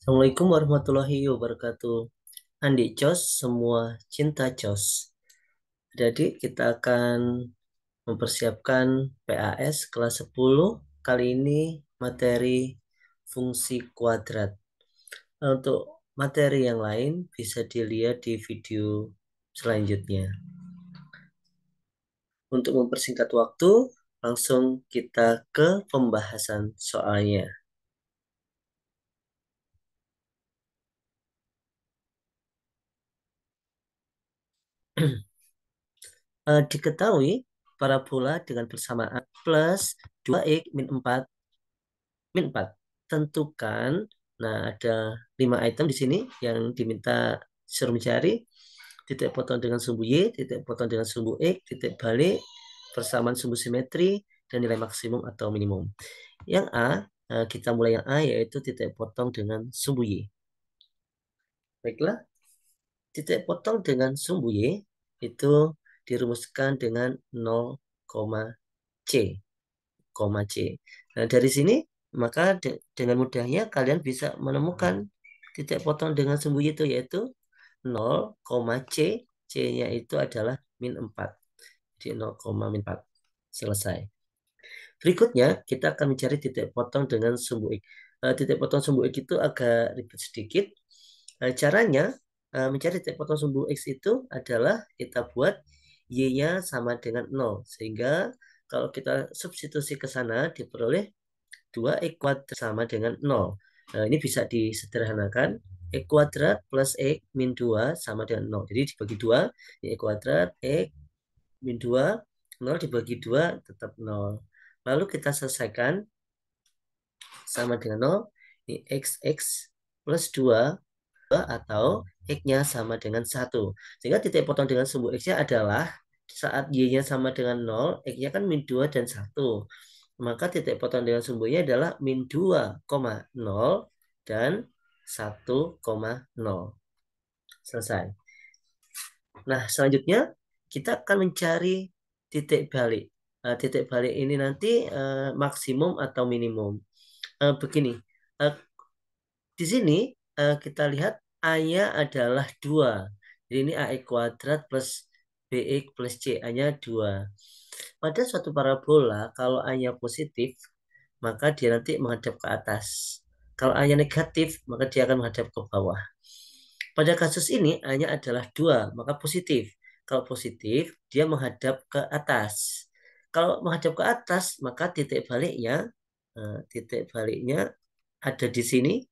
Assalamualaikum warahmatullahi wabarakatuh. Andi Cos, semua cinta Cos. Jadi kita akan mempersiapkan PAS kelas 10. Kali ini materi fungsi kuadrat. Untuk materi yang lain bisa dilihat di video selanjutnya. Untuk mempersingkat waktu, langsung kita ke pembahasan soalnya. Diketahui parabola dengan persamaan plus 2x min 4 min 4. Tentukan, nah ada 5 item di sini yang diminta suruh mencari titik potong dengan sumbu Y, titik potong dengan sumbu X, titik balik, persamaan sumbu simetri, dan nilai maksimum atau minimum. Yang A, kita mulai yang A yaitu titik potong dengan sumbu Y. Baiklah, titik potong dengan sumbu Y itu dirumuskan dengan 0, C, C. Nah, dari sini maka dengan mudahnya kalian bisa menemukan titik potong dengan sumbu Y itu yaitu 0, C, C-nya itu adalah min 4. Jadi 0, min 4. Selesai. Berikutnya kita akan mencari titik potong dengan sumbu X. Titik potong sumbu X itu agak ribet sedikit. Caranya mencari titik potong sumbu X itu adalah kita buat Y-nya sama dengan 0. Sehingga kalau kita substitusi ke sana diperoleh 2x kuadrat sama dengan 0. Nah, ini bisa disederhanakan. X kuadrat plus X min 2 sama dengan 0. Jadi dibagi 2, ini X kuadrat, X min 2, 0 dibagi 2 tetap 0. Lalu kita selesaikan sama dengan 0. Ini XX plus 2 atau X-nya sama dengan 1. Sehingga titik potong dengan sumbu X-nya adalah saat Y-nya sama dengan 0, X-nya kan min 2 dan 1. Maka titik potong dengan sumbunya adalah min 2,0 dan 1,0. Selesai. Nah, selanjutnya kita akan mencari titik balik. Titik balik ini nanti maksimum atau minimum. Begini, uh, di sini kita lihat A-nya adalah 2. Jadi ini AX kuadrat plus BX plus C, A-nya 2. Pada suatu parabola, kalau A-nya positif, maka dia nanti menghadap ke atas. Kalau A-nya negatif, maka dia akan menghadap ke bawah. Pada kasus ini, A-nya adalah 2, maka positif. Kalau positif, dia menghadap ke atas. Kalau menghadap ke atas, maka titik baliknya ada di sini.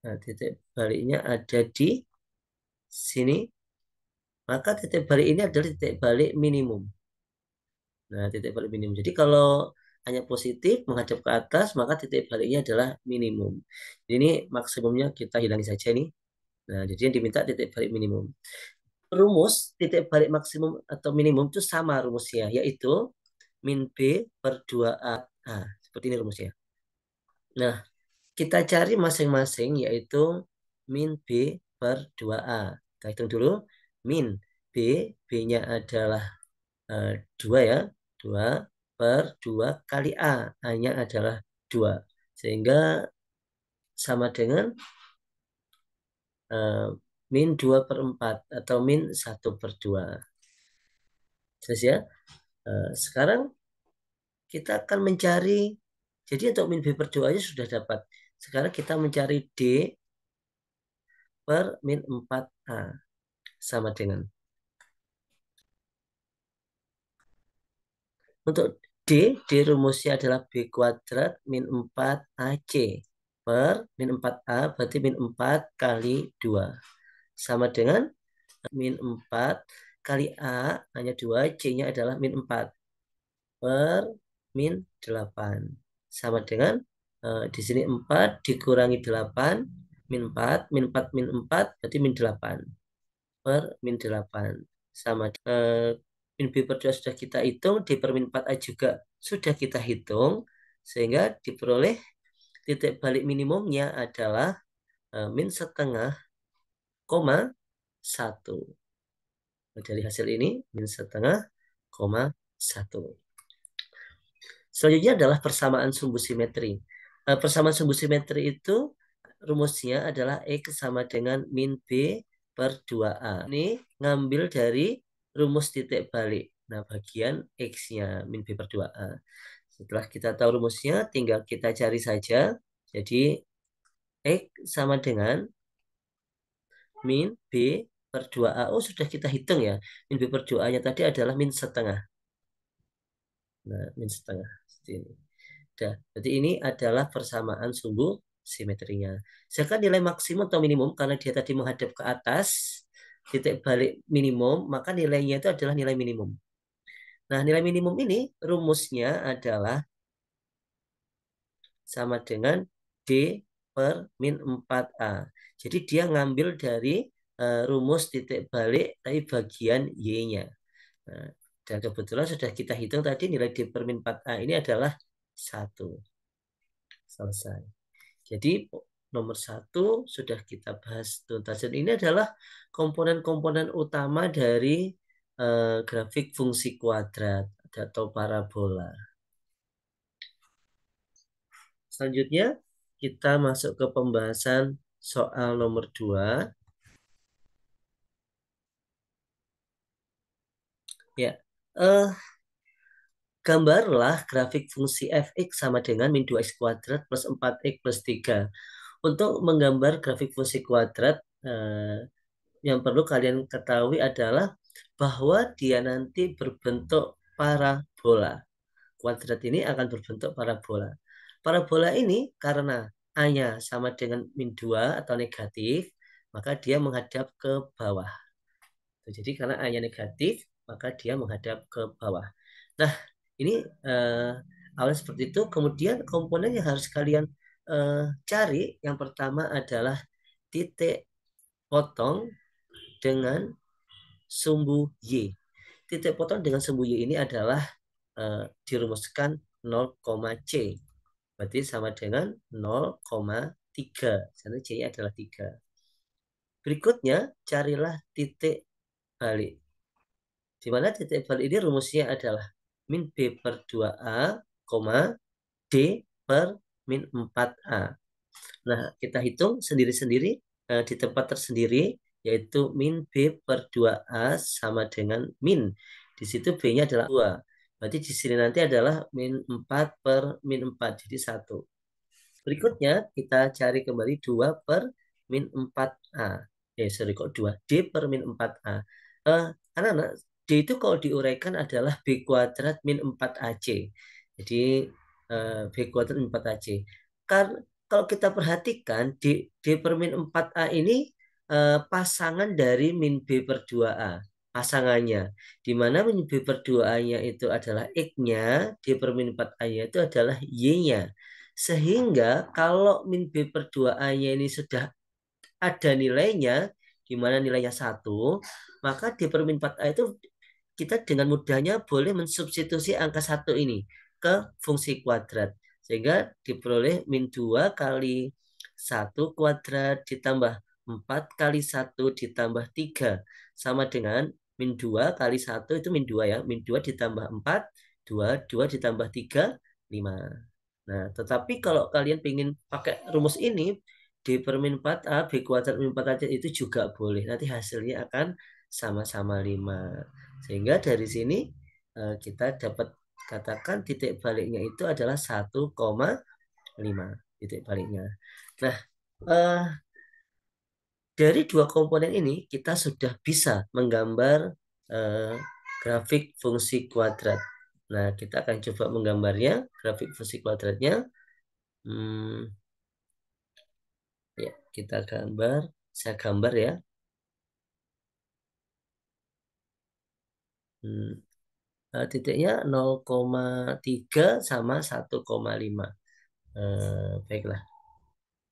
Nah, titik baliknya ada di sini. Maka titik balik ini adalah titik balik minimum. Nah, titik balik minimum. Jadi kalau hanya positif menghadap ke atas, maka titik baliknya adalah minimum. Jadi ini maksimumnya kita hilangi saja nih. Nah, jadi yang diminta titik balik minimum. Rumus titik balik maksimum atau minimum itu sama rumusnya, yaitu min B per 2A. Nah, seperti ini rumusnya. Nah, kita cari masing-masing yaitu min B per 2A. Kita hitung dulu. Min B, B-nya adalah 2 ya. 2 per 2 kali A. A-nya adalah 2. Sehingga sama dengan eh, min 2 per 4 atau min 1/2. Terus ya. Sekarang kita akan mencari, jadi untuk min B per 2 aja sudah dapat. Sekarang kita mencari D per min 4A. Sama dengan. Untuk D rumusnya adalah B kuadrat min 4AC. Per min 4A berarti min 4 kali 2. Sama dengan min 4 kali A hanya 2, C-nya adalah min 4. Per min 8. Sama dengan di sini 4 dikurangi 8, min 4, min 4, min 4 berarti min 8. Per min 8. Sama min B per 2 sudah kita hitung, D per min 4A juga sudah kita hitung, sehingga diperoleh titik balik minimumnya adalah min setengah koma 1. Dari hasil ini min setengah koma 1. Selanjutnya adalah persamaan sumbu simetri. Persamaan sumbu simetri itu rumusnya adalah X sama dengan min B per 2A. Ini ngambil dari rumus titik balik. Nah, bagian X-nya min B per 2A. Setelah kita tahu rumusnya, tinggal kita cari saja. Jadi, X sama dengan min B per 2A. Oh, sudah kita hitung ya. Min B per 2A-nya tadi adalah min setengah. Nah, min setengah. Seperti ini. Nah, jadi ini adalah persamaan sumbu simetrinya. Sedangkan nilai maksimum atau minimum, karena dia tadi menghadap ke atas, titik balik minimum, maka nilainya itu adalah nilai minimum. Nah, nilai minimum ini rumusnya adalah sama dengan D per min 4A. Jadi dia ngambil dari rumus titik balik tapi bagian Y-nya. Nah, dan kebetulan sudah kita hitung tadi nilai D per min 4A ini adalah 1. Selesai. Jadi nomor 1 sudah kita bahas tuntas. Dan ini adalah komponen-komponen utama dari grafik fungsi kuadrat atau parabola. Selanjutnya kita masuk ke pembahasan soal nomor 2. Ya, gambarlah grafik fungsi fx sama dengan min 2x kuadrat plus 4x plus 3. Untuk menggambar grafik fungsi kuadrat, yang perlu kalian ketahui adalah bahwa dia nanti berbentuk parabola. Kuadrat ini akan berbentuk parabola. Parabola ini karena A-nya sama dengan min 2 atau negatif, maka dia menghadap ke bawah. Jadi karena A-nya negatif, maka dia menghadap ke bawah. Nah, ini awalnya seperti itu. Kemudian komponen yang harus kalian cari, yang pertama adalah titik potong dengan sumbu Y. Titik potong dengan sumbu Y ini adalah dirumuskan 0,C. Berarti sama dengan 0,3. Karena C adalah 3. Berikutnya, carilah titik balik. Di mana titik balik ini rumusnya adalah min B per 2A, D per min 4A. Nah, kita hitung sendiri-sendiri di tempat tersendiri, yaitu min B per 2A sama dengan min. Di situ B-nya adalah 2. Berarti di sini nanti adalah min 4 per min 4, jadi 1. Berikutnya kita cari kembali 2 per min 4A. Sorry kok 2. D per min 4A. Anak-anak, D itu kalau diuraikan adalah B kuadrat min 4AC. Jadi B kuadrat min 4AC. Karena kalau kita perhatikan D per min 4A ini pasangan dari min B per 2A. Pasangannya. Di mana min B per 2A-nya itu adalah X-nya, D per min 4A-nya itu adalah Y-nya. Sehingga kalau min B per 2A-nya ini sudah ada nilainya, di mana nilainya 1, maka D per min 4A itu kita dengan mudahnya boleh mensubstitusi angka 1 ini ke fungsi kuadrat. Sehingga diperoleh min 2 kali 1 kuadrat ditambah 4 kali 1 ditambah 3. Sama dengan min 2 kali 1 itu min 2 ya. Min 2 ditambah 4, 2 ditambah 3, 5. Nah, tetapi kalau kalian ingin pakai rumus ini, D per min 4A, B kuadrat min 4A itu juga boleh. Nanti hasilnya akan sama-sama 5. Sehingga dari sini kita dapat katakan titik baliknya itu adalah 1,5 titik baliknya. Nah, eh, dari dua komponen ini kita sudah bisa menggambar eh, grafik fungsi kuadrat. Nah, kita akan coba menggambarnya, grafik fungsi kuadratnya. Hmm, ya, kita gambar. Saya gambar ya. Hmm, titiknya 0,3 sama 1,5. Baiklah,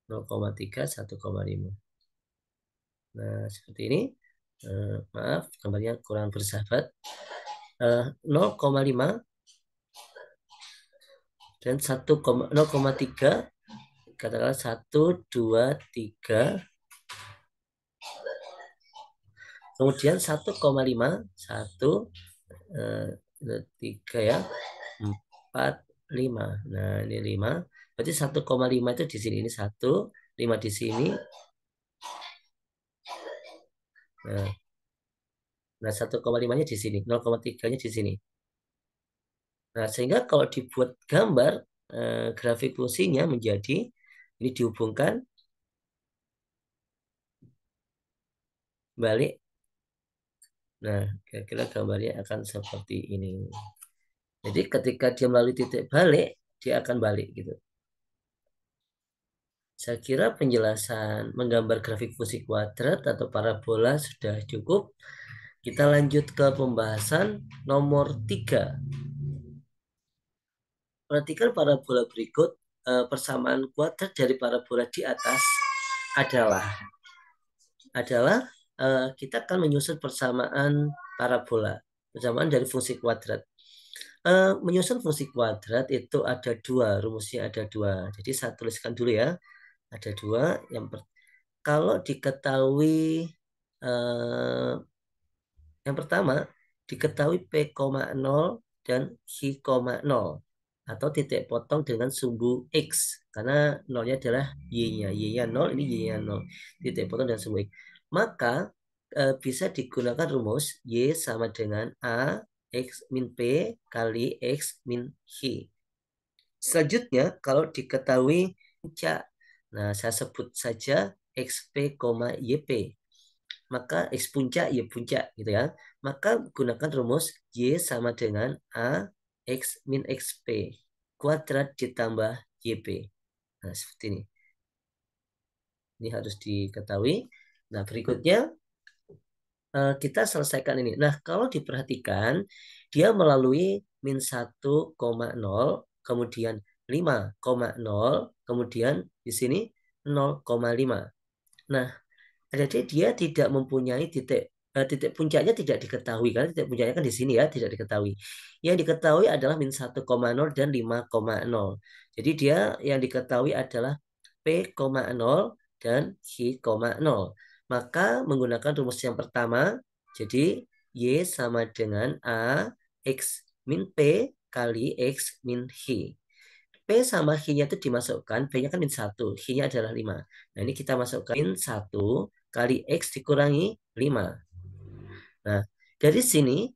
0,3, 1,5. Nah, seperti ini. Maaf, gambarnya kurang bersahabat. 0,5 dan 0,3. Katakanlah 1, 2, 3. Kemudian 1,5. 1, 3 ya. 4, 5. Nah, ini 5. Berarti 1,5 itu di sini. Ini 1. 5 di sini. Nah, 1,5-nya di sini, 0,3-nya di sini. Nah, sehingga kalau dibuat gambar grafik fungsinya menjadi ini dihubungkan balik. Nah, kira-kira gambarnya akan seperti ini. Jadi ketika dia melalui titik balik, dia akan balik gitu. Saya kira penjelasan menggambar grafik fungsi kuadrat atau parabola sudah cukup. Kita lanjut ke pembahasan nomor 3. Perhatikan parabola berikut. Persamaan kuadrat dari parabola di atas adalah kita akan menyusun persamaan parabola, persamaan dari fungsi kuadrat. Menyusun fungsi kuadrat itu ada dua, rumusnya ada dua. Jadi saya tuliskan dulu ya, ada dua. Kalau diketahui eh, yang pertama diketahui P,0 dan Q,0 atau titik potong dengan sumbu X karena nolnya adalah Y-nya. Y-nya 0, ini Y-nya 0. Titik potong dengan sumbu X. Maka bisa digunakan rumus Y sama dengan A X min P kali X min Q. Selanjutnya kalau diketahui puncak, nah saya sebut saja XP, YP. Maka X puncak Y puncak gitu ya. Maka gunakan rumus Y sama dengan A X min XP kuadrat ditambah YP. Nah, seperti ini. Ini harus diketahui. Nah, berikutnya kita selesaikan ini. Nah, kalau diperhatikan, dia melalui min 1,0, kemudian 5,0, kemudian di sini 0,5. Nah, jadi dia tidak mempunyai titik puncaknya tidak diketahui karena titik puncaknya kan di sini ya tidak diketahui. Yang diketahui adalah min 1,0 dan 5,0. Jadi dia yang diketahui adalah P,0 dan Q,0. Maka menggunakan rumus yang pertama, jadi Y sama dengan A X min P kali X min Q. P sama Q-nya itu dimasukkan, P-nya kan min 1, Q-nya adalah 5. Nah, ini kita masukkan min 1 kali X dikurangi 5. Nah, dari sini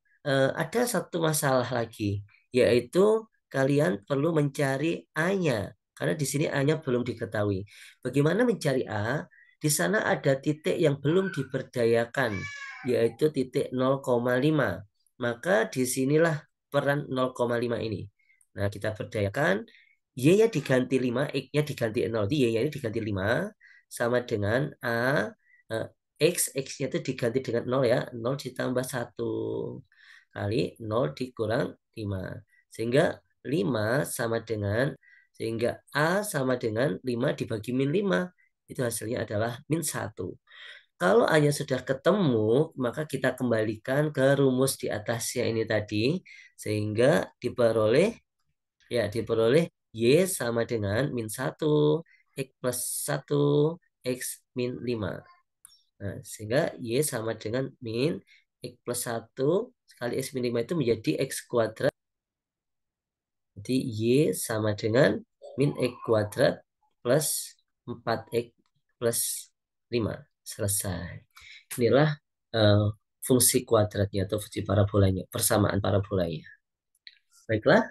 ada satu masalah lagi, yaitu kalian perlu mencari A-nya. Karena di sini A-nya belum diketahui. Bagaimana mencari A? Di sana ada titik yang belum diberdayakan, yaitu titik 0,5. Maka disinilah peran 0,5 ini. Nah, kita berdayakan, Y-nya diganti 5, X-nya diganti 0. Jadi Y-nya ini diganti 5, sama dengan A, eh, X-nya itu diganti dengan 0 ya. 0 ditambah 1 kali 0 dikurang 5. Sehingga 5 sama dengan, sehingga A sama dengan 5 dibagi min 5. Itu hasilnya adalah min 1. Kalau A-nya sudah ketemu, maka kita kembalikan ke rumus di atasnya ini tadi. Sehingga diperoleh Y sama dengan min 1, X plus 1, X min 5. Nah, sehingga Y sama dengan min X plus 1 kali X min 5 itu menjadi X kuadrat. Jadi Y sama dengan min X kuadrat plus 4X plus 5. Selesai. Inilah fungsi kuadratnya atau fungsi parabolanya, persamaan parabolanya. Baiklah,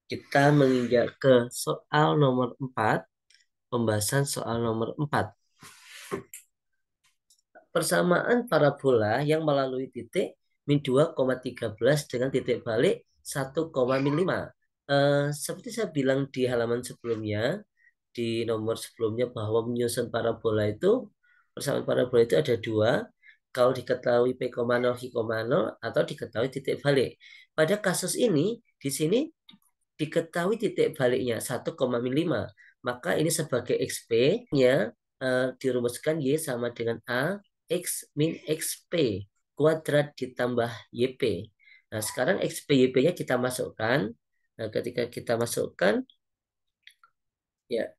kita menginjak ke soal nomor 4, pembahasan soal nomor 4. Persamaan parabola yang melalui titik min 2,13 dengan titik balik 1,5. Seperti saya bilang di halaman sebelumnya, di nomor sebelumnya bahwa menyusun parabola itu, persamaan parabola itu ada dua. Kalau diketahui P,0, Q,0 atau diketahui titik balik. Pada kasus ini, di sini diketahui titik baliknya 1,5. Maka ini sebagai XP-nya dirumuskan Y sama dengan A X min XP kuadrat ditambah YP. Nah, sekarang XP YP-nya kita masukkan. Nah, ketika kita masukkan, ya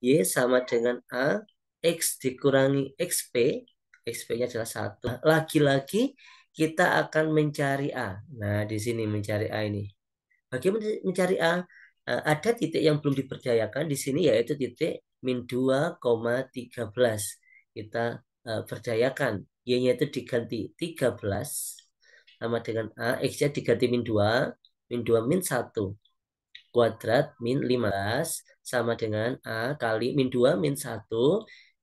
Y sama dengan A X dikurangi XP. XP-nya adalah 1. Lagi-lagi kita akan mencari A. Nah, di sini mencari A ini. Bagaimana mencari A? Ada titik yang belum diperdayakan di sini yaitu titik min 2,13. Kita perdayakan Y-nya itu diganti 13 sama dengan A, X-nya diganti min 2 min 1 kuadrat min 15 sama dengan A kali min 2 min 1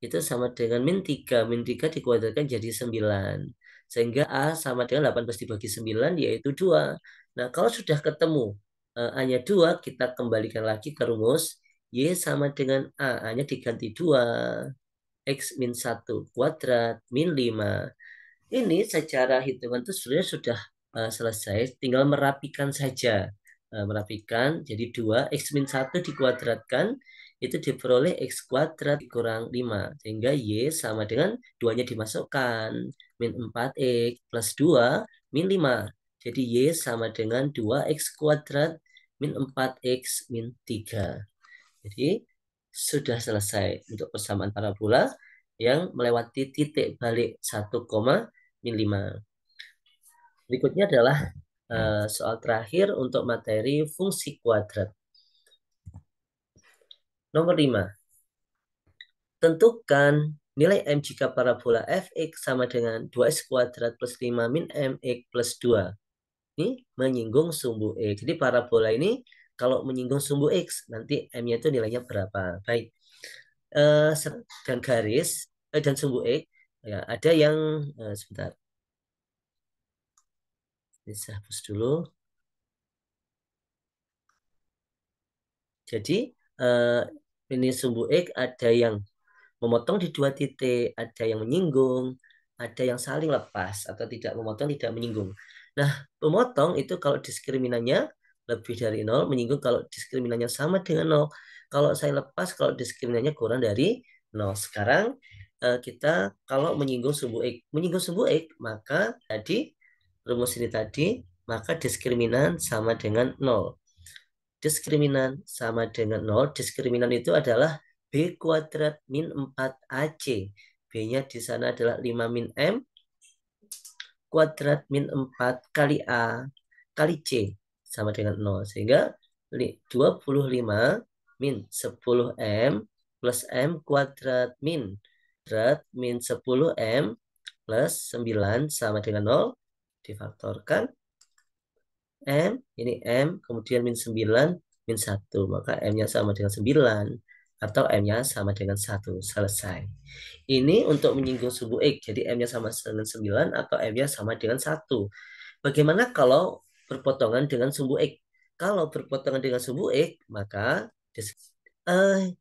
itu sama dengan min 3 dikuadratkan jadi 9. Sehingga A sama dengan 18 dibagi 9 yaitu 2. Nah, kalau sudah ketemu A-nya 2, kita kembalikan lagi ke rumus Y sama dengan A. A-nya diganti 2. X min 1 kuadrat min 5. Ini secara hitungan itu sebenarnya sudah selesai, tinggal merapikan saja. Merapikan jadi 2 X min 1 dikuadratkan itu diperoleh X kuadrat kurang 5 sehingga Y sama dengan 2-nya dimasukkan min 4X plus 2 min 5. Jadi Y sama dengan 2X kuadrat min 4X min 3. Jadi sudah selesai untuk persamaan parabola yang melewati titik balik 1,5. Berikutnya adalah soal terakhir untuk materi fungsi kuadrat. Nomor 5. Tentukan nilai M jika parabola fx sama dengan 2x kuadrat plus 5 min mx plus 2. Ini menyinggung sumbu X. Jadi parabola ini kalau menyinggung sumbu X, nanti M-nya itu nilainya berapa. Baik. Dan garis dan sumbu X ya, ada yang sebentar, bisa hapus dulu. Jadi ini sumbu X ada yang memotong di 2 titik, ada yang menyinggung, ada yang saling lepas atau tidak memotong, tidak menyinggung. Nah, memotong itu kalau diskriminannya lebih dari 0, menyinggung kalau diskriminannya sama dengan 0. Kalau saya lepas kalau diskriminannya kurang dari 0. Sekarang kita kalau menyinggung sumbu X, maka tadi rumus ini tadi, maka diskriminan sama dengan 0. Diskriminan sama dengan 0. Diskriminan itu adalah B kuadrat min 4AC. B-nya di sana adalah 5 min M kuadrat min 4 kali A kali C sama dengan 0. Sehingga 25 min 10 M plus M kuadrat min 10 M plus 9 sama dengan 0. Difaktorkan M, ini M, kemudian min 9, min 1. Maka M-nya sama dengan 9. Atau M-nya sama dengan 1. Selesai. Ini untuk menyinggung sumbu X. Jadi M-nya sama dengan 9 atau M-nya sama dengan 1. Bagaimana kalau berpotongan dengan sumbu X? Kalau berpotongan dengan sumbu X, maka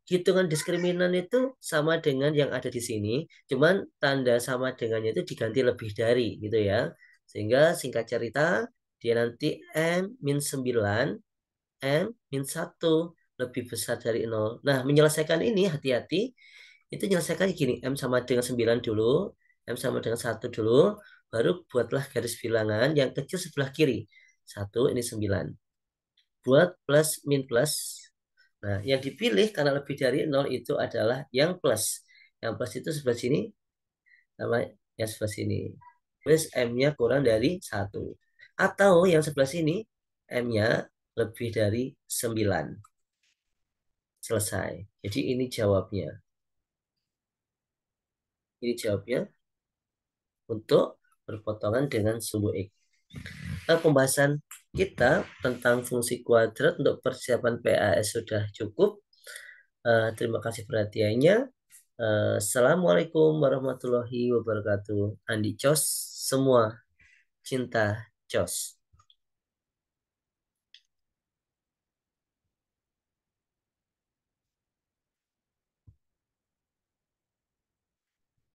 hitungan diskriminan itu sama dengan yang ada di sini. Cuman tanda sama dengannya itu diganti lebih dari gitu ya. Sehingga singkat cerita, dia nanti M min 9, M min 1 lebih besar dari 0. Nah, menyelesaikan ini hati-hati. Itu menyelesaikan gini, M sama dengan 9 dulu, M sama dengan 1 dulu, baru buatlah garis bilangan yang kecil sebelah kiri. 1, ini 9. Buat plus, min plus. Nah, yang dipilih karena lebih dari 0 itu adalah yang plus. Yang plus itu sebelah sini, sama yang sebelah sini. Terus M-nya kurang dari 1. Atau yang sebelah sini, M-nya lebih dari 9. Selesai. Jadi ini jawabnya. Ini jawabnya untuk berpotongan dengan sumbu X. Nah, pembahasan kita tentang fungsi kuadrat untuk persiapan PAS sudah cukup. Terima kasih perhatiannya. Assalamualaikum warahmatullahi wabarakatuh. Andi Cos, semua cinta Cos.